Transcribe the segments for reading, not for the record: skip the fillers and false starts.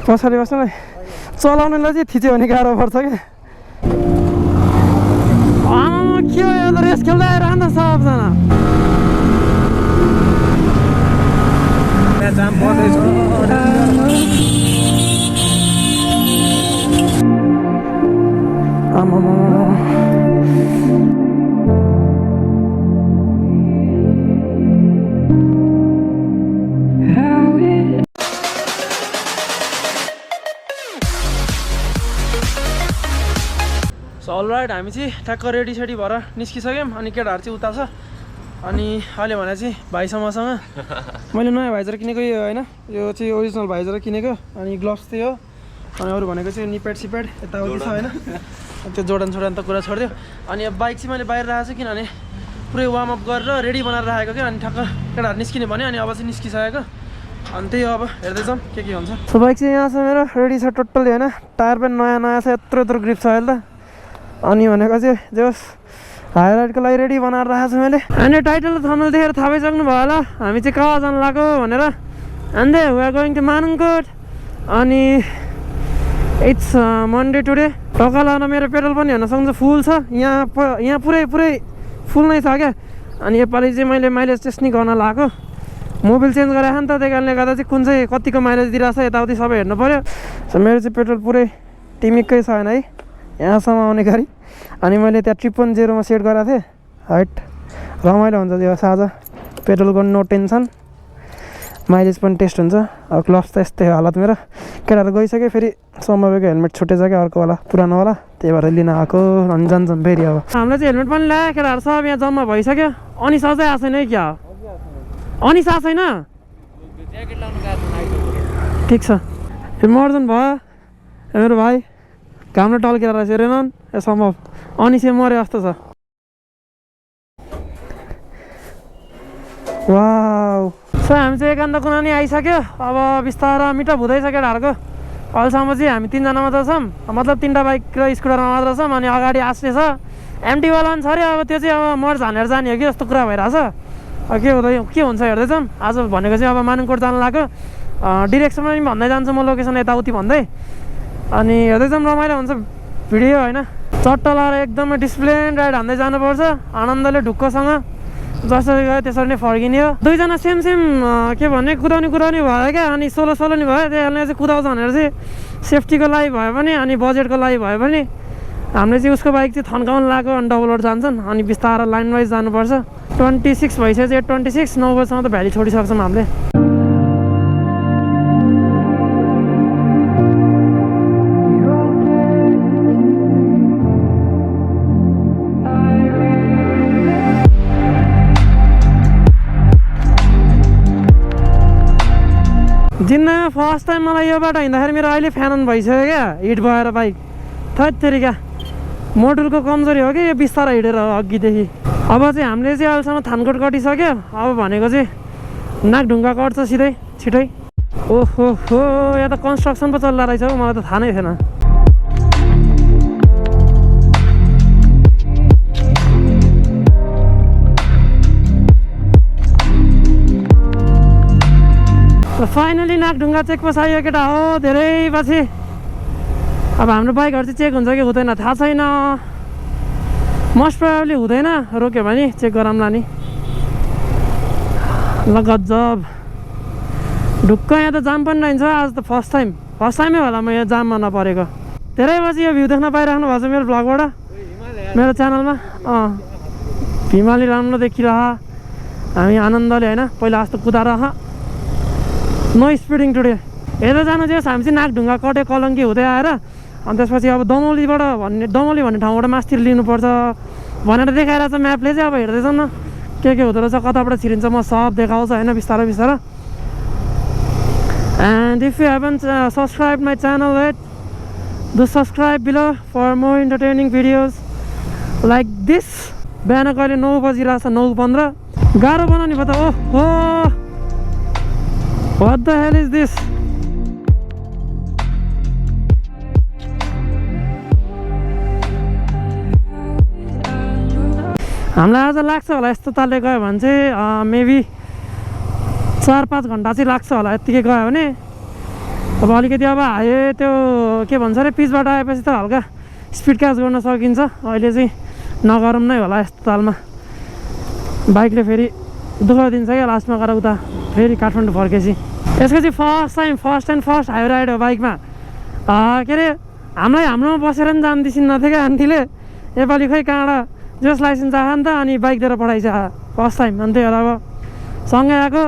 पछाडि बस्नुलाई चलाउनेलाई चाहिँ थिच्यो भने गाह्रो पर्छ क्या के हो यो त रेस खेल्दा आएर अन्त सबजना अलराइट हामी चाहिँ ठ्याक्क रेडी सेडी भएर निस्किसक्यौँ अनि केटाहरू चाहिँ उता छ अनि अहिले भने चाहिँ भाइसम्मसँग मैले नयाँ भाइजर किनेको यो होइन यो चाहिँ ओरिजिनल भाइजर किनेको अनि ग्लोभ्स थियो अनि अरू भनेको चाहिँ निपेड सिपेड यताउति छ होइन त्यो जोर्डन त कुरा छोडिदियो अनि अब बाइक चाहिँ मैले बाहिर राखेको छु किनभने पुरै वार्मअप गरेर रेडी बनाएर राखेको क्या अनि ठ्याक्क केटाहरू निस्किने भन्यो अनि अब चाहिँ निस्किसकेको अनि त्यही अब हेर्दैछौँ के हुन्छ सो बाइक चाहिँ यहाँ छ मेरो रेडी छ टोटल्ली होइन टायर पनि नयाँ छ यत्रो ग्रिप छ अहिले त अनि भनेको चाहिँ जस हाइलाइटको लागि रेडी बनाएर राखेको छु मैले अनि टाइटल थम्बनेल देखेर थाहा पाइसक्नु भयो होला हामी चाहिँ कहाँ जानु लाग्यो भनेर and they we are going to manungkot अनि इट्स मन्डे टुडे टक्का लाउन मेरो पेट्रोल पनि हेर्न सक्छ फुल छ यहाँ पुरै फुल नै छ क्या अनि योपालि चाहिँ मैले माइलेज टेस्ट नि गर्न लगाएको मोबिल चेन्ज गरेको नि त त्यही कारणले गर्दा चाहिँ कुन चाहिँ कतिको माइलेज दिइरहेको छ यताउति सबै हेर्नु पऱ्यो सो मेरो चाहिँ पेट्रोल पुरै टिमिक्कै छैन है यहाँसम्म आउने गरी अनि मैले त्यहाँ 3.0 मा सेट गरेको थिएँ हाइट रमाइलो हुन्छ त्यो साझा पेट्रोलको नो टेन्सन माइलेज पनि टेस्ट हुन्छ अब ग्लोभ्स त यस्तै हालत मेरो केटाहरू गइसक्यो फेरि समयको हेलमेट छुटेछ क्या अर्कोवाला पुरानो वाला त्यही भएर लिन आएको अनि जान्छौँ फेरि अब हामीलाई चाहिँ हेलमेट पनि ल्यायो केटाहरू सब यहाँ जम्मा भइसक्यो अनि सजै आएको छैन है क्या अनि आएको छैन ठिक छ मर्जन भयो मेरो भाइ घामले टल्केर रहेछ हेरेन ए सम्भव अनि चाहिँ मऱ्यो जस्तो छ वाउ सो हामी चाहिँ एकान्त कुना नि आइसक्यो अब बिस्तारै मिटअप हुँदैछ केटाहरूको अहिलेसम्म चाहिँ हामी 3जना मात्र छौँ मतलब 3टा बाइक र स्कुटरमा मात्र छौँ अनि अगाडि आस्ने छ एमटीवाला पनि छ अरे अब त्यो चाहिँ अब मर्ज हानेर जाने हो कि जस्तो कुरा भइरहेछ के हुन्छ हेर्दैछौँ आज भनेको चाहिँ अब manungkot जानु लाग्यो डिरेक्सनमा पनि भन्दै जान्छु म लोकेसन यताउति भन्दै अनि हेर्दैछौँ रमाइलो हुन्छ भिडियो होइन चट्ट लाएर एकदमै डिसिप्लिन राइड हान्दै जानुपर्छ आनन्दले ढुक्कसँग जसरी गयो त्यसरी नै फर्किने हो दुईजना सेम के भन्ने कुदाउने भयो क्या अनि सोलो नि भयो त्यही कारणले चाहिँ कुदाउँछ भनेर चाहिँ सेफ्टीको लागि भयो भने अनि बजेटको लागि भयो भने हामीले चाहिँ उसको बाइक चाहिँ थन्काउनु लाग्यो अनि डबल जान्छन् अनि बिस्तारै लाइन वाइज जानुपर्छ 26 भइसक्यो 8:26 9 बजीसम्म त भ्याली छोडिसक्छौँ हामीले जिन्नामा फर्स्ट टाइम मलाई यो बाटो हिँड्दाखेरि मेरो अहिले फ्यान अन भइसक्यो क्या हिट भएर बाइक थैत्तेरिका मोडुलको कमजोरी हो कि यो बिस्तारै हिँडेर अघिदेखि अब चाहिँ हामीले चाहिँ अहिलेसम्म थानकोट कटिसक्यो अब भनेको चाहिँ नाकढुङ्गा कट्छ सिधै छिटै ओहो हो यहाँ त कन्स्ट्रक्सन पो चल्ला रहेछ हौ मलाई त थाहा नै थिएन फाइनली नाकढुङ्गा चेक पसायो केटा हो धेरै पछि अब हाम्रो बाइकहरू चाहिँ चेक हुन्छ कि हुँदैन थाहा छैन मोस्ट प्रोबेबली हुँदैन रोक्यो भने चेक गराउँला नि ल गजब ढुक्क यहाँ त जाम पनि रहन्छ आज त फर्स्ट टाइमै होला म यहाँ जाममा नपरेको धेरै पछि यो भ्यू देख्न पाइराख्नु भएको छ मेरो भ्लगबाट मेरो च्यानलमा हिमाली राम्रो देखिरह हामी आनन्दले होइन पहिला जस्तो कुदाएर नो स्पिडिङ टुडे हेरेर जानु चाहिँ हामी चाहिँ नाकढुङ्गा कटे कलङ्की हुँदै आएर अनि त्यसपछि अब दमौली भन्ने ठाउँबाट मास्तिर लिनुपर्छ भनेर देखाइरहेको छ म्यापले चाहिँ अब हेर्दैछौँ न के हुँदो रहेछ कताबाट छिरिन्छ म सब देखाउँछ होइन बिस्तारै and if you haven't subscribe my channel yet do subscribe below for more entertaining videos like this बिहान कहिले 9 बजिरहेको छ 9:15 गाह्रो बनाउने भयो त ओहो what the hell is this हामीलाई आज लाग्छ होला यस्तो तालले गयो भने चाहिँ मेबी 4-5 घन्टा चाहिँ लाग्छ होला यत्तिकै गयो भने। अब अलिकति अब हाई त्यो के भन्छ अरे पिचबाट आएपछि त हल्का स्पिड क्याच गर्न सकिन्छ। अहिले चाहिँ नगरौँ नै होला यस्तो तालमा। बाइकले फेरि दुःख दिन्छ क्या लास्टमा गएर उता फेरि काठमाडौँ फर्केपछि। यसको चाहिँ first and first highway ride हो बाइकमा। के अरे हाम्रोमा बसेर पनि जान दिसिन्न थियो क्या आन्टीले। नेपाली खै कहाँबाट जस लाइसेन्स आयो नि त अनि बाइक दिएर पठाइछ फर्स्ट टाइम। अनि त्यही भएर अब सँगै आएको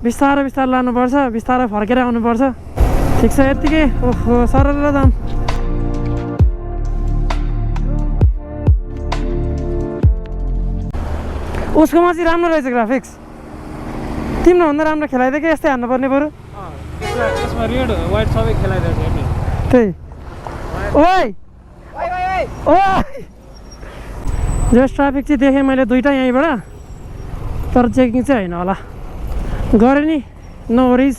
बिस्तारै लानुपर्छ, बिस्तारै फर्केर आउनुपर्छ। ठिक छ यत्तिकै। ओहो सरल जाम। उसकोमा चाहिँ राम्रो रहेछ ग्राफिक्स। तिम्रो भन्दा राम्रो खेलाइदियो कि यस्तै हान्नुपर्ने बरु। यसमा रेड व्हाइट सबै खेलाइरहेको छ हेर्नु। त्यही ओइ जस ट्राफिक चाहिँ देखेँ मैले दुईटा यहीँबाट, तर चेकिङ चाहिँ होइन होला। गरेँ नि नो वरिज।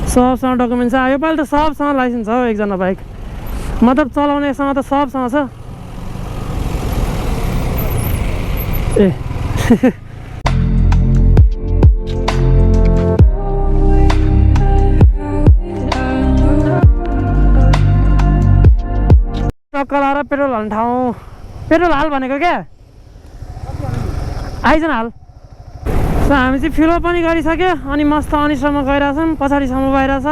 सबसँग डकुमेन्ट छ। योपालि त सबसँग लाइसेन्स छ हौ एकजना बाइक, मतलब चलाउनेसँग त सबसँग छ। ए टक्क लाएर पेट्रोल हाल्ने ठाउँ। पेट्रोल हाल भनेको क्या आइज न हाल। सो हामी चाहिँ फिल पनि गरिसक्यो अनि मस्त अनिसम्म गइरहेछौँ। पछाडिसम्म गइरहेछ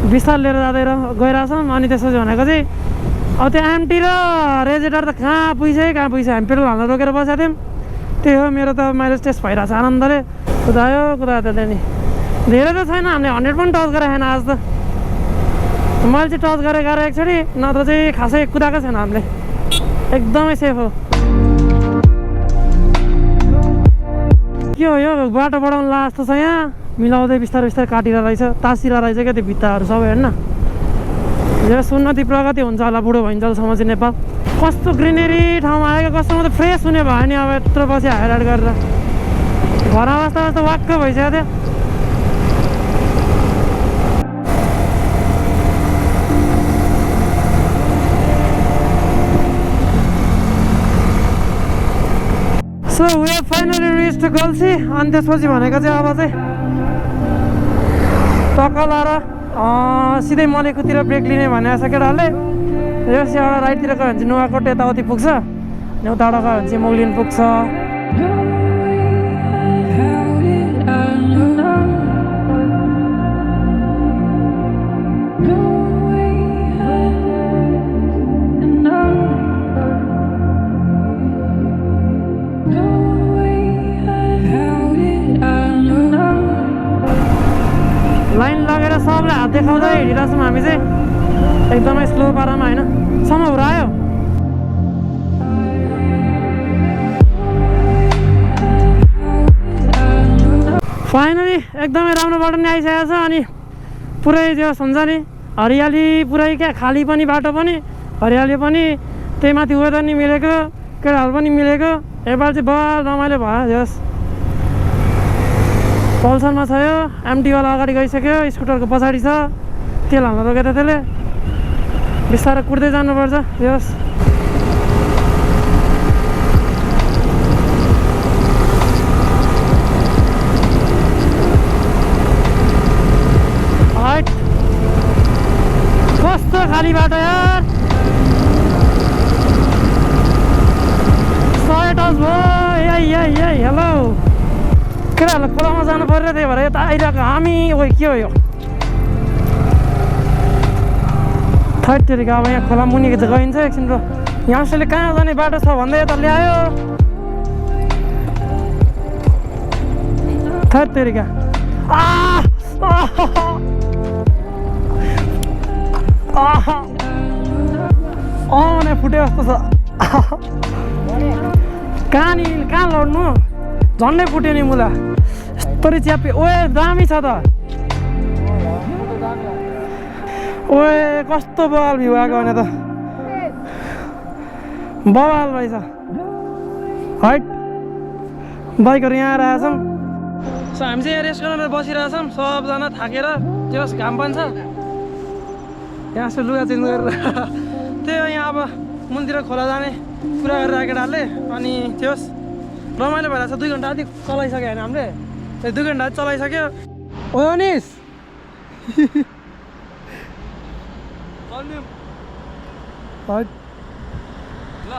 बिस्तार लिएर जाँदै गइरहेछौँ। अनि त्यसपछि भनेको चाहिँ अब त्यो एमटी र रेजेटर त कहाँ पुगिसक्यो हामी पेट्रोल हाल्न रोकेर बसेको थियौँ। त्यही हो मेरो त माइलेज टेस्ट भइरहेछ आनन्दले। कुदायो त्यसले नि धेरै त छैन, हामीले 100 पनि टच गरेको छैन आज त। मैले चाहिँ टच गरेर एकचोटि, नत्र चाहिँ खासै कुदाएको छैन हामीले। एकदमै सेफ हो। के हो यो बाटो बढाउनु ला जस्तो छ यहाँ। मिलाउँदै बिस्तारै काटिरहेको रहेछ, तासिरहेको रहेछ क्या त्यो भित्ताहरू सबै हेर्न। जस उन्नति प्रगति हुन्छ होला बुढो भइन्जेलसम्म चाहिँ नेपाल। कस्तो ग्रिनेरी ठाउँमा आयो, कस्तो त फ्रेस हुने भयो नि अब यत्रो पछि हाइराइड गरेर। घरमा बस्दा वाक्क भइसक्यो थियो। So we have finally reached गल्सी। अनि त्यसपछि भनेको चाहिँ अब चाहिँ टक्क लाएर सिधै मलेकुतिर ब्रेक लिने भनेको छ केटाहरूले। यस एउटा राइटतिर गयो भने चाहिँ नुवाकोट यताउति पुग्छ, अनि उताबाट गयो भने चाहिँ मोगलिन पुग्छ। लाइन लगेर सबलाई हात देखाउँदै हिँडिरहेछौँ हामी चाहिँ एकदमै स्लो पारामा होइन। सम्म हुरायो। फाइनली एकदमै राम्रो बाटो नि आइसकेको छ। अनि पुरै त्यो हुन्छ नि हरियाली पुरै क्या, खाली पनि बाटो पनि हरियाली पनि, त्यही माथि वेदर नि मिलेको, केटाहरू पनि मिलेको। योपालि चाहिँ बल रमाइलो भयो। जस पल्सरमा छ यो, एमटीवाला अगाडि गइसक्यो, स्कुटरको पछाडि छ। तेल हाल्न रोकेको थियो त्यसले। बिस्तारै कुद्दै जानुपर्छ। यस हाइट कस्तो खाली बाटो यार। 100 टच भयो। हेलो केटाहरूलाई खोलामा जानु पर्यो, त्यही भएर यता आइरहेको हामी। ओ के हो यो थर्टीका। अब यहाँ खोला मुनि गइन्छ एकछिन र यहाँसले कहाँ जाने बाटो छ भन्दै यता ल्यायो। थर्टीका नै फुट्यो जस्तो छ। कहाँ लड्नु, झन्डै फुट्यो नि मुला। यस्तरी च्यापे ओए दामी छ त। ओए कस्तो बवाल भ्यू आएको भने त बवाल भएछ। हाइट बाइकहरू यहाँ आएछौँ। सो हामी चाहिँ यहाँ रेस्ट गरेर बसिरहेछौँ सबजना थाकेर। त्यो घाम पनि छ यहाँ चाहिँ लुगा चेन्ज गरेर। त्यही हो यहाँ अब मुनतिर खोला जाने कुरा गरेर केटाहरूले। अनि त्यो रमाइलो भइरहेको छ। 2 घन्टा अति चलाइसक्यो होइन हामीले। 2 घन्टा चलाइसक्यो ओ अनिस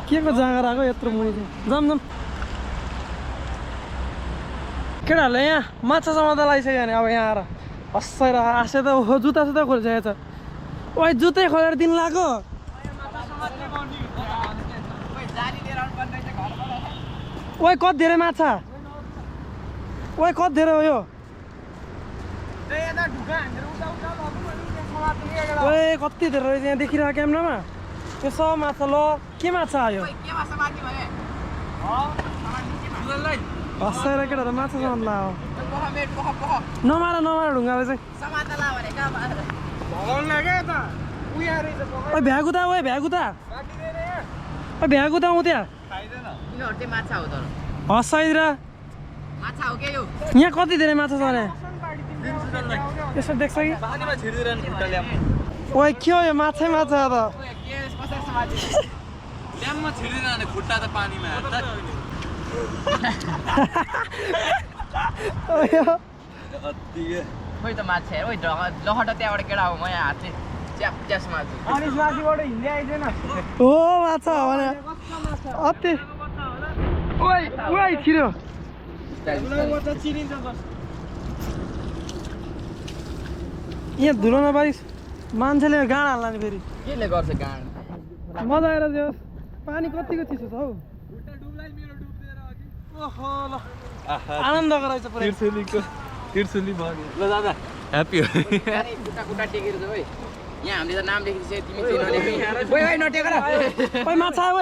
के को जाँगर आएको यत्रो मुनि जाम केटाहरूले यहाँ माछा समात्दा लगाइसक्यो भने अब यहाँ आएर हँसाएर आसे त जुत्ता सुत्ता खोलिसकेको छ ओइ जुत्तै खोलेर दिन लाग्यो ओइ कति धेरै माछा ओइ कति धेरै हो यो ओइ कति धेरै रहेछ यहाँ देखिरहेको क्यामेरामा त्यो सब माछा ल के माछा आयो हँसाएर केटाहरू माछा समात्ला हो नमार ढुङ्गाले चाहिँ ओइ भ्यागुता ओइ भ्यागुता ओइ भ्यागुता उ त्यहाँ हँसाइदिएर यहाँ कति धेरै माछा छ अरे यसो देख्छ कि ओइ के हो यो माछै माछा त खोइ त माछा ओइ लहट त्यहाँबाट केटा हो म यहाँ हातले च्याप च्यास माछु हो माछा हो भने अति ओइ ओइ छिरो यहाँ धुलो नपारिस मान्छेले गाँड हाल्ला नि फेरि केले गर्छ गाँड मजा आएर त्यो पानी कतिको चिसो छ हौ ओहो ल आनन्दको रहेछ पुरै तिर्सुली भयो ल दादा ह्याप्पी हो खुट्टा टेकेर छ ओइ यहाँ हामीले त नाम लेखिदिन्छ तिमी चाहिँ नलेख ओइ ओइ नटेक र ओइ माछा आयो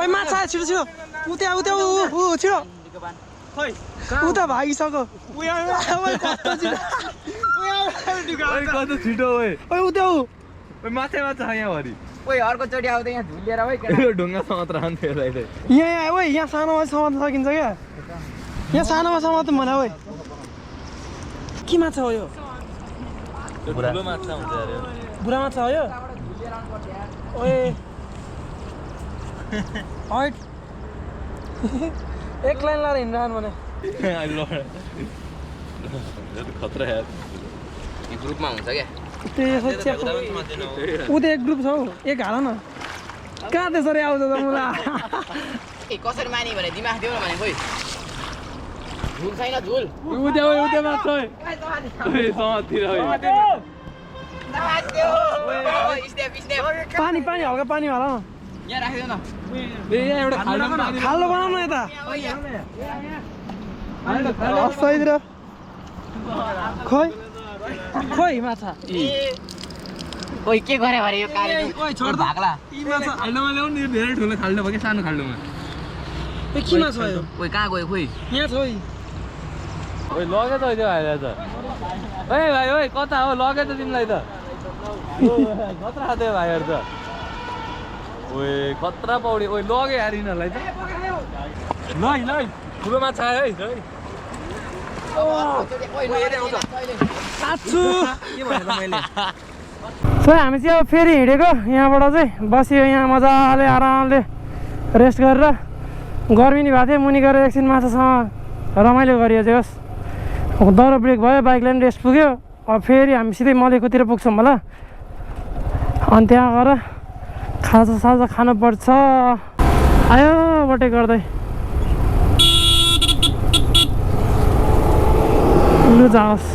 ओइ माछा आयो छिटो छिटो उता छिटो खै उता भागिसक्यो ओइ कस्तो छिटो कस्तो छिटो ओइ ओइ उता ओइ माछा छ यहाँ भरि ओइ अर्को चोटि आउँदा यहाँ झुलिएर ओइ ढुङ्गासँग मात्र हान्थ्यो अहिले यहाँ ओइ यहाँ सानोमा समात्न सकिन्छ क्या यहाँ सानोमा समात्नु भने ओइ के माछा हो यो ठुलो माछा हुन्छ अरे बुढा माछा हो यो ओए हाइट एक लाइन लाएर हिँड्नु भने खतरा है ग्रुपमा हुन्छ क्या ऊ त एक ग्रुप छ हौ एक हाल न कहाँ त्यसरी आउँछ त मुला कसरी माने भने दिमाग दियो न भने खोइ झुल छैन झुल उद्या माछा समातिर पानी हल्का पानी हाल न यहाँ राखिदेऊ न एउटा खाल्लो बनाऊ न यता हँसाइदिएर खोइ खोइ माछा ओइ के गरे भरे यो काले ओइ छोड भाग्ला यी माछा खाल्डोमा ल्याउनु यो धेरै ठुलो खाल्डो भयो कि सानो खाल्डोमा ए के माछा हो ओइ कहाँ गयो खोइ यहाँ छ ओइ ओइ लगे त त्यो भाइलाई त ओइ भाइ ओइ कता हो लगे त तिमीलाई त खतरा खाँदै भाइहरू त ओइ खतरा पौडी ओइ लगे यार यिनीहरूलाई त ल ठुलो माछा आयो है सो हामी चाहिँ अब फेरि हिँडेको यहाँबाट चाहिँ बस्यो यहाँ मजाले आरामले रेस्ट गरेर गर्मी नि भएको थियो मुनि गएर एकछिन माछासँग रमाइलो गरियो चाहिँ होस् दह्रो ब्रेक भयो बाइकलाई पनि रेस्ट पुग्यो अब फेरि हामी सिधै मलेकोतिर पुग्छौँ होला अनि त्यहाँ गएर खाजा खानुपर्छ आयो बटे गर्दै लु जाओस्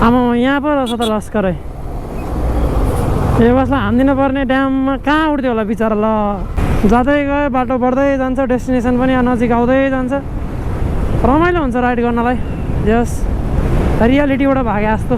आमा यहाँ पो रहेछ त लस्करै यो बसलाई हान्दिनु पर्ने ड्याममा कहाँ उठ्थ्यो होला बिचरा ल जाँदै गयो बाटो बढ्दै जान्छ डेस्टिनेसन पनि नजिक आउँदै जान्छ रमाइलो हुन्छ राइड गर्नलाई जस रियालिटीबाट भागे जस्तो